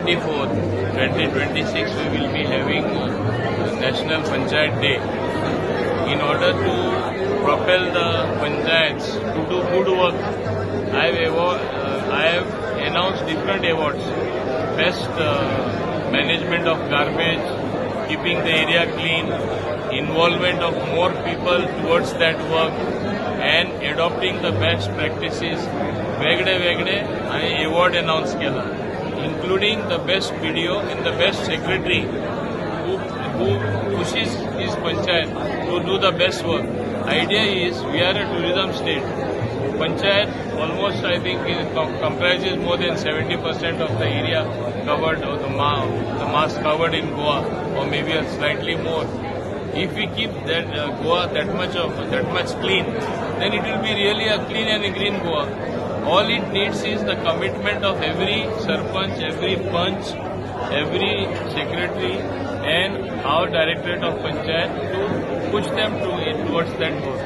24th, 2026, we will be having National Panchayat Day. In order to propel the panchayats to do good work, I have announced different awards. Best management of garbage, keeping the area clean, involvement of more people towards that work, and adopting the best practices. वेगळे वेगळे आणि award announce केला, including the best BDO and the best secretary who pushes his panchayat to do the best work. Idea is we are a tourism state. Panchayat almost I think comprises more than 70% of the area covered, or the mass covered in Goa, or maybe slightly more. If we keep that Goa that much clean, then it will be really a clean and a green Goa. All it needs is the commitment of every sarpanch, every panch, every secretary, and our directorate of panchayat to push them towards that goal.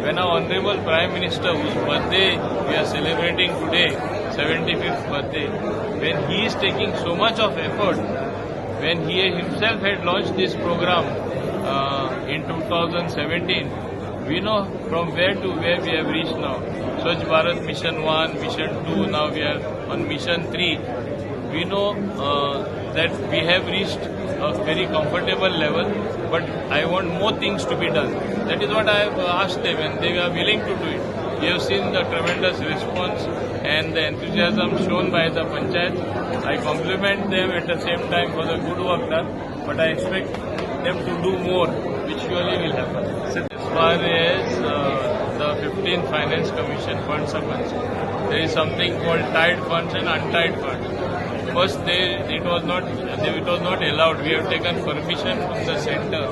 When our Honorable Prime Minister, whose birthday we are celebrating today, 75th birthday, when he is taking so much of effort, when he himself had launched this program in 2017, we know from where to where we have reached now. Swachh Bharat Mission 1, Mission 2, now we are on Mission 3. We know that we have reached a very comfortable level, but I want more things to be done. That is what I have asked them, and they are willing to do it. We have seen the tremendous response and the enthusiasm shown by the panchayat. I compliment them at the same time for the good work done, but I expect them to do more, which surely will happen. As far as the 15th Finance Commission funds are concerned, there is something called tied funds and untied funds. First, it was not allowed. We have taken permission from the center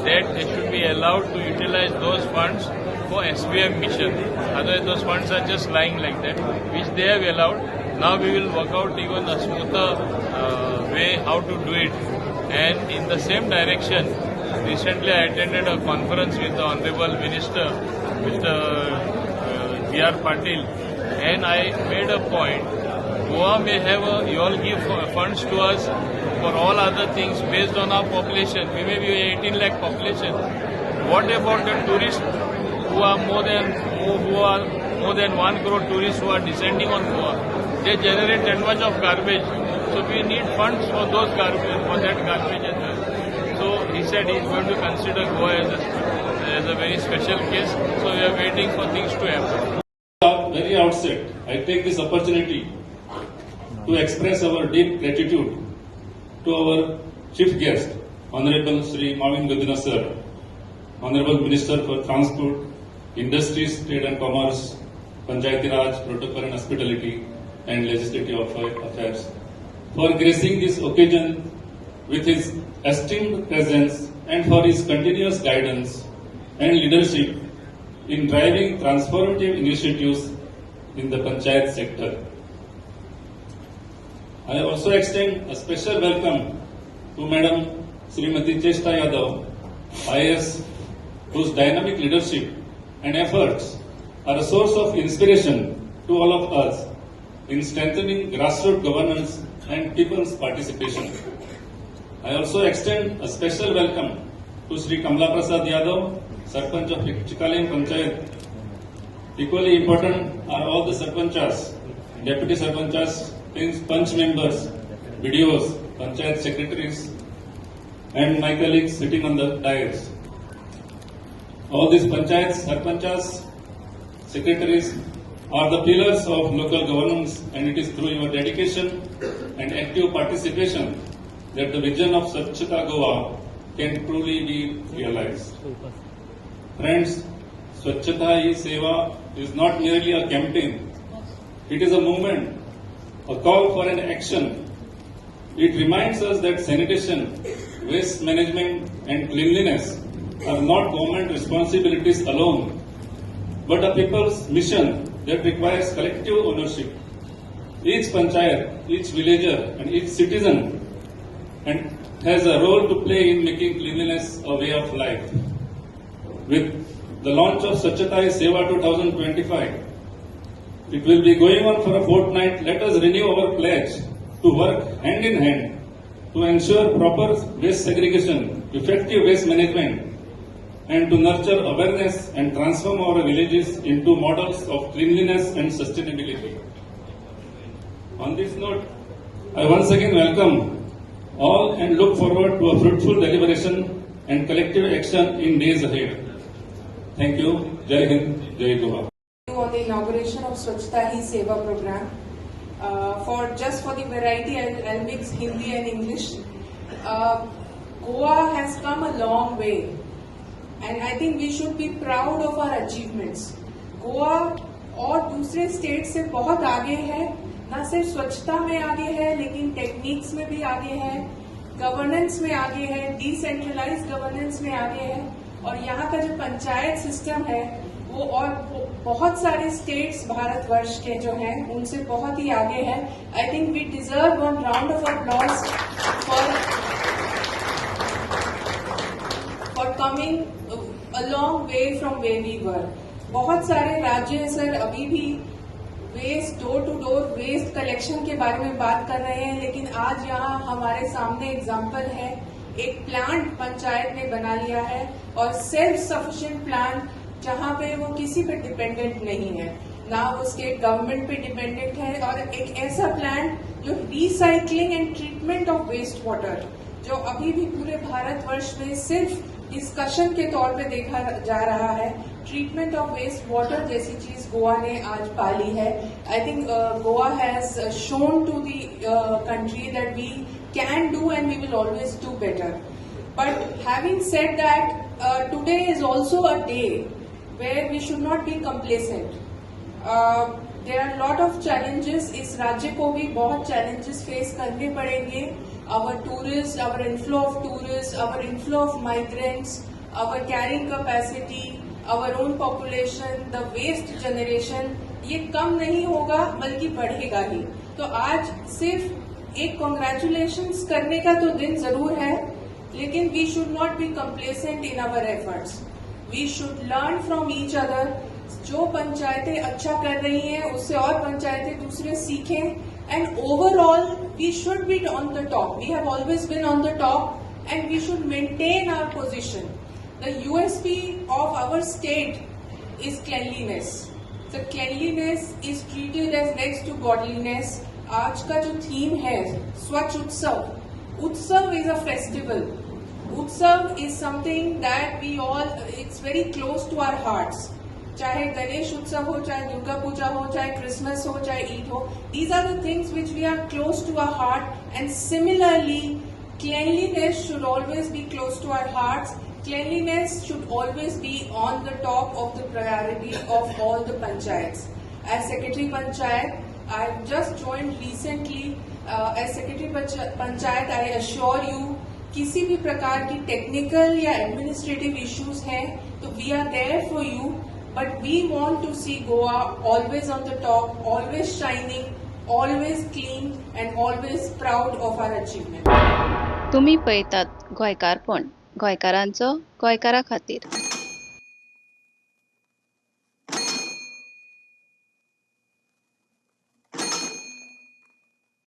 that they should be allowed to utilize those funds for SBM mission. Otherwise, those funds are just lying like that, which they have allowed. Now we will work out even a smoother way how to do it. And in the same direction, recently I attended a conference with the Honorable Minister, Mr. B.R. Patil, and I made a point. Goa may have you all give funds to us for all other things based on our population. We may be 18 lakh population. What about the tourists who are more than 1 crore tourists who are descending on Goa? They generate that much of garbage. So we need funds for that garbage as well. So he said he is going to consider Goa as a very special case. So we are waiting for things to happen. At the very outset, I take this opportunity to express our deep gratitude to our chief guest, Honorable Sri Marvin Gadina Sir, Honorable Minister for Transport, Industries, Trade and Commerce, Panchayati Raj, Protocol and Hospitality, and Legislative Affairs, for gracing this occasion with his esteemed presence and for his continuous guidance and leadership in driving transformative initiatives in the Panchayat sector. I also extend a special welcome to Madam Srimati Cheshta Yadav, IAS, whose dynamic leadership and efforts are a source of inspiration to all of us in strengthening grassroots governance and people's participation. I also extend a special welcome to Sri Kamla Prasad Yadav, Sarpanch of Chikaling Panchayat. Equally important are all the Sarpanchas, Deputy Sarpanchas, Panch members, BDOs, Panchayat secretaries, and my colleagues sitting on the dais. All these Panchayats, Sarpanchas, secretaries are the pillars of local governance, and it is through your dedication and active participation that the vision of Swachhata Goa can truly be realized. Friends, Swachhata Hi Seva is not merely a campaign. It is a movement, a call for an action. It reminds us that sanitation, waste management and cleanliness are not government responsibilities alone, but a people's mission that requires collective ownership. Each panchayat, each villager and each citizen has a role to play in making cleanliness a way of life. With the launch of Swachhata Hi Seva 2025, it will be going on for a fortnight. Let us renew our pledge to work hand in hand to ensure proper waste segregation, effective waste management, and to nurture awareness and transform our villages into models of cleanliness and sustainability. On this note, I once again welcome all and look forward to a fruitful deliberation and collective action in days ahead. Thank you. Jai Hind, Jai Goa. On the inauguration of Swachhta Hi Seva program. For the variety, I'll mix Hindi and English. Goa has come a long way, and I think we should be proud of our achievements. Goa और दूसरे state से बहुत आगे है, न सिर्फ स्वच्छता में आगे है, लेकिन टेक्निक्स में भी आगे है, गवर्नेंस में आगे है, डिसेंट्रलाइज्ड गवर्नेंस में आगे है, और यहाँ का जो पंचायत सिस्टम है वो और बहुत सारे स्टेट्स भारतवर्ष के जो हैं उनसे बहुत ही आगे है. I think we deserve one round of applause for coming a long way from way we were. बहुत सारे राज्य सर अभी भी waste door to door waste collection के बारे में बात कर रहे हैं, लेकिन आज यहाँ हमारे सामने एग्जाम्पल है. एक प्लांट पंचायत ने बना लिया है और सेल्फ सफिशिएंट प्लांट जहाँ पे वो किसी पे डिपेंडेंट नहीं है, ना वो स्टेट गवर्नमेंट पे डिपेंडेंट है, और एक ऐसा प्लांट जो recycling and treatment of waste water जो अभी भी पूरे भारतवर्ष में सिर्फ डिस्कशन के तौर पे देखा जा रहा है. ट्रीटमेंट ऑफ वेस्ट वाटर जैसी चीज गोवा ने आज पाली है. I think Goa has shown to the country that we can do and we will always do better. But having said that, today is also a day where we should not be complacent. There are a lot of challenges. इस राज्य को भी बहुत challenges face करने पड़ेंगे. Our tourists, our inflow of tourists, our inflow of migrants, our carrying capacity, our own population, the waste generation, ये कम नहीं होगा बल्कि बढ़ेगा ही. तो आज सिर्फ एक कॉन्ग्रेचुलेशंस करने का तो दिन जरूर है, लेकिन we should not be complacent in our efforts. We should learn from each other. जो पंचायतें अच्छा कर रही हैं उससे और पंचायतें दूसरे सीखें, and overall we should be on the top. We have always been on the top and we should maintain our position. The USP of our state is cleanliness. The cleanliness is treated as next to godliness. आज का जो theme है Swachh Utsav. Utsav is a festival. Utsav is something that we all, it's very close to our hearts. चाहे गणेश उत्सव हो, चाहे दुर्गा पूजा हो, चाहे क्रिसमस हो, चाहे ईद हो, these are the things which we are close to our heart. And similarly cleanliness should always be close to our hearts. Cleanliness should always be on the top of the priority of all the panchayats. As Secretary Panchayat, I've just joined recently as Secretary Panchayat. I assure you, किसी भी प्रकार की technical या administrative issues हैं तो we are there for you, but we want to see Goa always on the top, always shining, always clean and always proud of our achievement. तुम्ही पळयतात गोंयकारपण, गोंयकारांचो गोंयकारा खातीर.